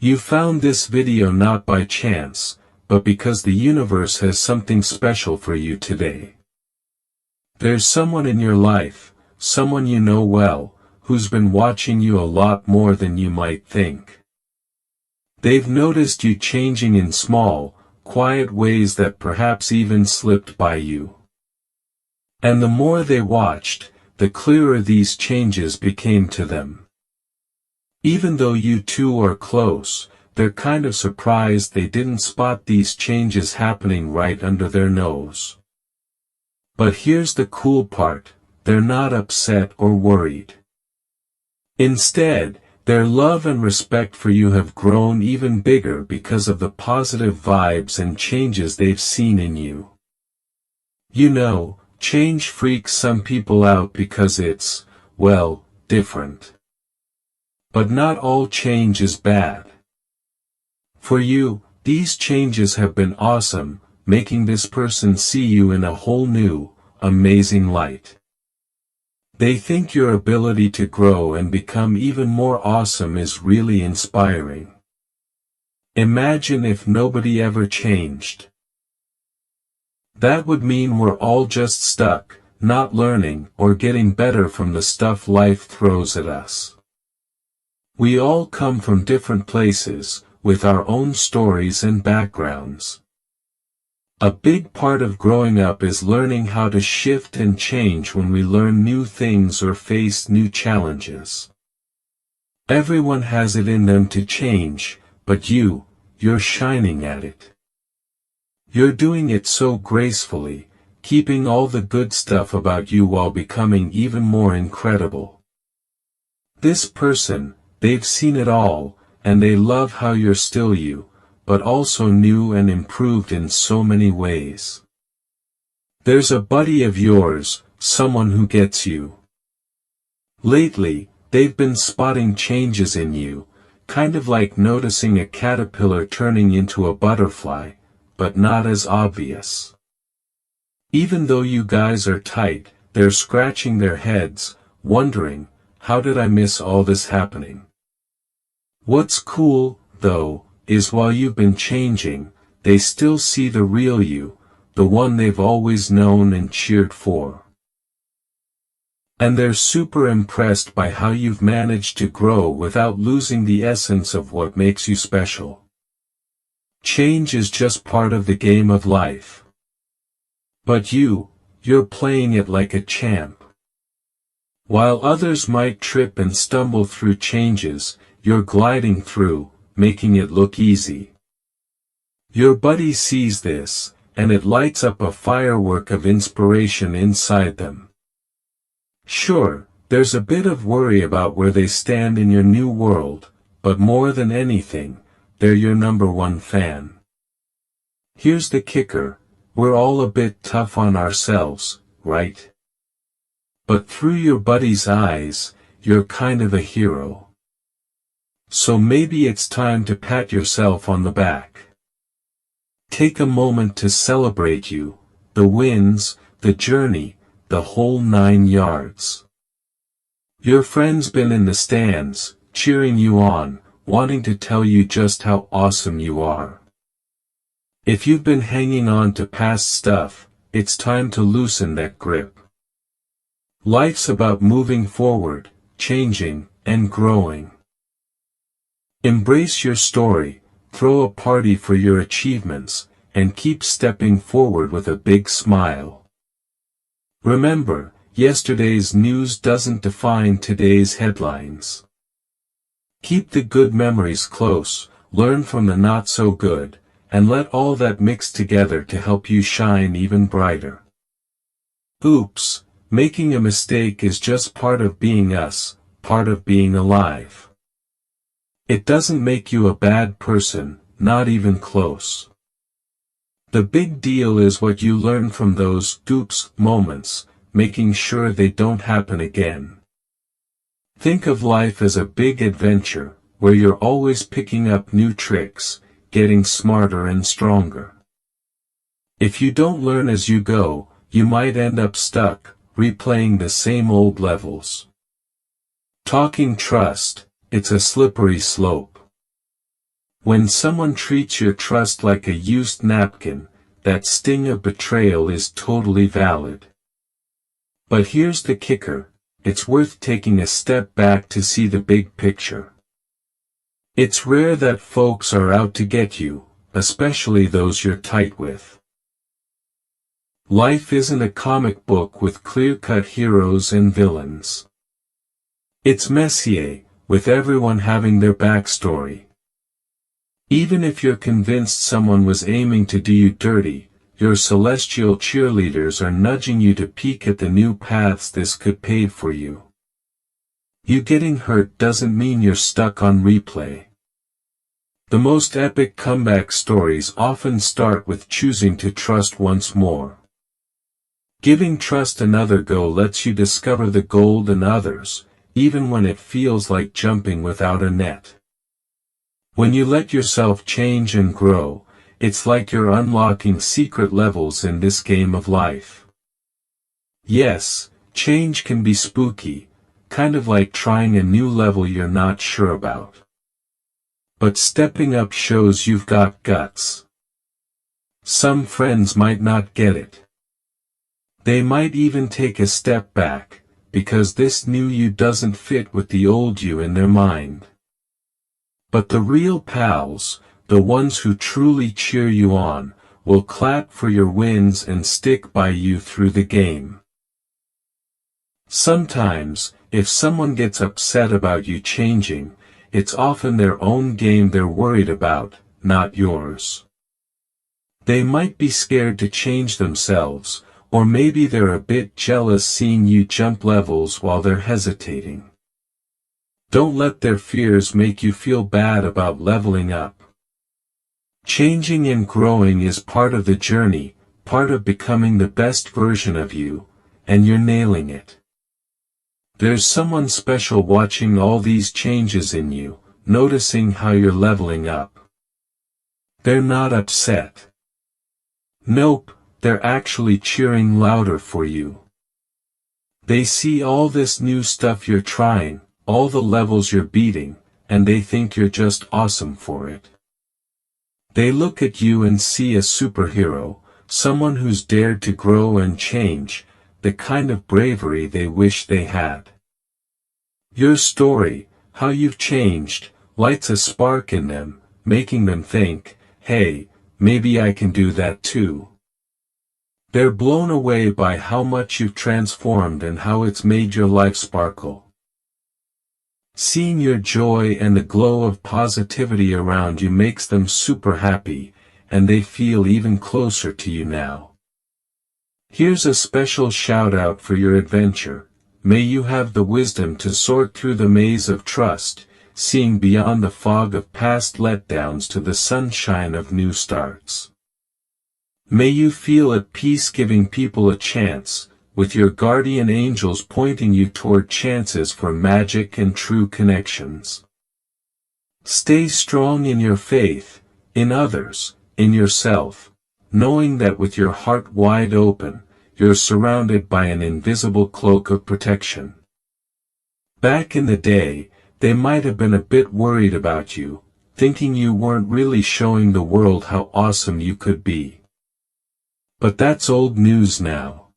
You found this video not by chance, but because the universe has something special for you today. There's someone in your life, someone you know well, who's been watching you a lot more than you might think. They've noticed you changing in small, quiet ways that perhaps even slipped by you. And the more they watched, the clearer these changes became to them. Even though you two are close, they're kind of surprised they didn't spot these changes happening right under their nose. But here's the cool part, they're not upset or worried. Instead, their love and respect for you have grown even bigger because of the positive vibes and changes they've seen in you. You know, change freaks some people out because it's, well, different. But not all change is bad. For you, these changes have been awesome, making this person see you in a whole new, amazing light. They think your ability to grow and become even more awesome is really inspiring. Imagine if nobody ever changed. That would mean we're all just stuck, not learning or getting better from the stuff life throws at us. We all come from different places, with our own stories and backgrounds. A big part of growing up is learning how to shift and change when we learn new things or face new challenges. Everyone has it in them to change, but you're shining at it. You're doing it so gracefully, keeping all the good stuff about you while becoming even more incredible. This person, they've seen it all, and they love how you're still you, but also new and improved in so many ways. There's a buddy of yours, someone who gets you. Lately, they've been spotting changes in you, kind of like noticing a caterpillar turning into a butterfly, but not as obvious. Even though you guys are tight, they're scratching their heads, wondering, how did I miss all this happening? What's cool, though, is while you've been changing, they still see the real you, the one they've always known and cheered for. And they're super impressed by how you've managed to grow without losing the essence of what makes you special. Change is just part of the game of life. But you're playing it like a champ. While others might trip and stumble through changes, you're gliding through, making it look easy. Your buddy sees this, and it lights up a firework of inspiration inside them. Sure, there's a bit of worry about where they stand in your new world, but more than anything, they're your #1 fan. Here's the kicker, we're all a bit tough on ourselves, right? But through your buddy's eyes, you're kind of a hero. So maybe it's time to pat yourself on the back. Take a moment to celebrate you, the wins, the journey, the whole 9 yards. Your friend's been in the stands, cheering you on, wanting to tell you just how awesome you are. If you've been hanging on to past stuff, it's time to loosen that grip. Life's about moving forward, changing, and growing. Embrace your story, throw a party for your achievements, and keep stepping forward with a big smile. Remember, yesterday's news doesn't define today's headlines. Keep the good memories close, learn from the not so good, and let all that mix together to help you shine even brighter. Oops, making a mistake is just part of being us, part of being alive. It doesn't make you a bad person, not even close. The big deal is what you learn from those oops moments, making sure they don't happen again. Think of life as a big adventure, where you're always picking up new tricks, getting smarter and stronger. If you don't learn as you go, you might end up stuck, replaying the same old levels. Talking trust, it's a slippery slope. When someone treats your trust like a used napkin, that sting of betrayal is totally valid. But here's the kicker, it's worth taking a step back to see the big picture. It's rare that folks are out to get you, especially those you're tight with. Life isn't a comic book with clear-cut heroes and villains. It's messier, with everyone having their backstory. Even if you're convinced someone was aiming to do you dirty, your celestial cheerleaders are nudging you to peek at the new paths this could pave for you. You getting hurt doesn't mean you're stuck on replay. The most epic comeback stories often start with choosing to trust once more. Giving trust another go lets you discover the gold in others, even when it feels like jumping without a net. When you let yourself change and grow, it's like you're unlocking secret levels in this game of life. Yes, change can be spooky, kind of like trying a new level you're not sure about. But stepping up shows you've got guts. Some friends might not get it. They might even take a step back, because this new you doesn't fit with the old you in their mind. But the real pals, the ones who truly cheer you on, will clap for your wins and stick by you through the game. Sometimes, if someone gets upset about you changing, it's often their own game they're worried about, not yours. They might be scared to change themselves, or maybe they're a bit jealous seeing you jump levels while they're hesitating. Don't let their fears make you feel bad about leveling up. Changing and growing is part of the journey, part of becoming the best version of you, and you're nailing it. There's someone special watching all these changes in you, noticing how you're leveling up. They're not upset. Nope, they're actually cheering louder for you. They see all this new stuff you're trying, all the levels you're beating, and they think you're just awesome for it. They look at you and see a superhero, someone who's dared to grow and change, the kind of bravery they wish they had. Your story, how you've changed, lights a spark in them, making them think, hey, maybe I can do that too. They're blown away by how much you've transformed and how it's made your life sparkle. Seeing your joy and the glow of positivity around you makes them super happy, and they feel even closer to you now. Here's a special shout out for your adventure. May you have the wisdom to sort through the maze of trust, seeing beyond the fog of past letdowns to the sunshine of new starts. May you feel at peace giving people a chance, with your guardian angels pointing you toward chances for magic and true connections. Stay strong in your faith, in others, in yourself, knowing that with your heart wide open, you're surrounded by an invisible cloak of protection. Back in the day, they might have been a bit worried about you, thinking you weren't really showing the world how awesome you could be. But that's old news now.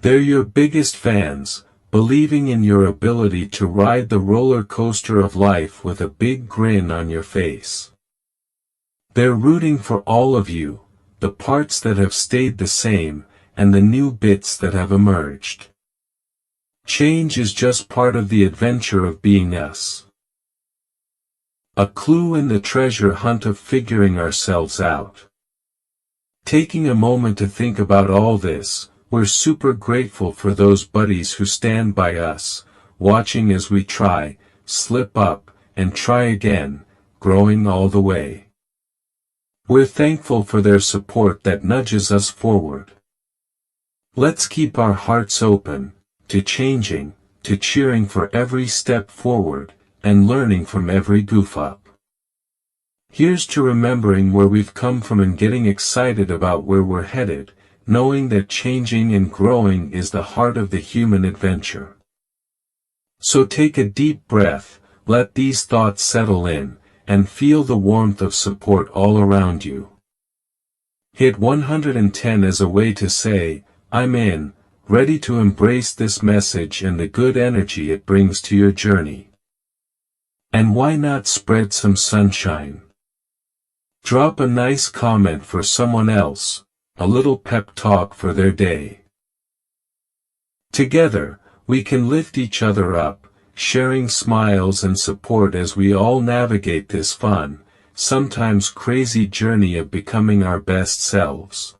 They're your biggest fans, believing in your ability to ride the roller coaster of life with a big grin on your face. They're rooting for all of you, the parts that have stayed the same, and the new bits that have emerged. Change is just part of the adventure of being us. A clue in the treasure hunt of figuring ourselves out. Taking a moment to think about all this, we're super grateful for those buddies who stand by us, watching as we try, slip up, and try again, growing all the way. We're thankful for their support that nudges us forward. Let's keep our hearts open, to changing, to cheering for every step forward, and learning from every goof-up. Here's to remembering where we've come from and getting excited about where we're headed, knowing that changing and growing is the heart of the human adventure. So take a deep breath, let these thoughts settle in, and feel the warmth of support all around you. Hit 110 as a way to say, I'm in, ready to embrace this message and the good energy it brings to your journey. And why not spread some sunshine? Drop a nice comment for someone else, a little pep talk for their day. Together, we can lift each other up, sharing smiles and support as we all navigate this fun, sometimes crazy journey of becoming our best selves.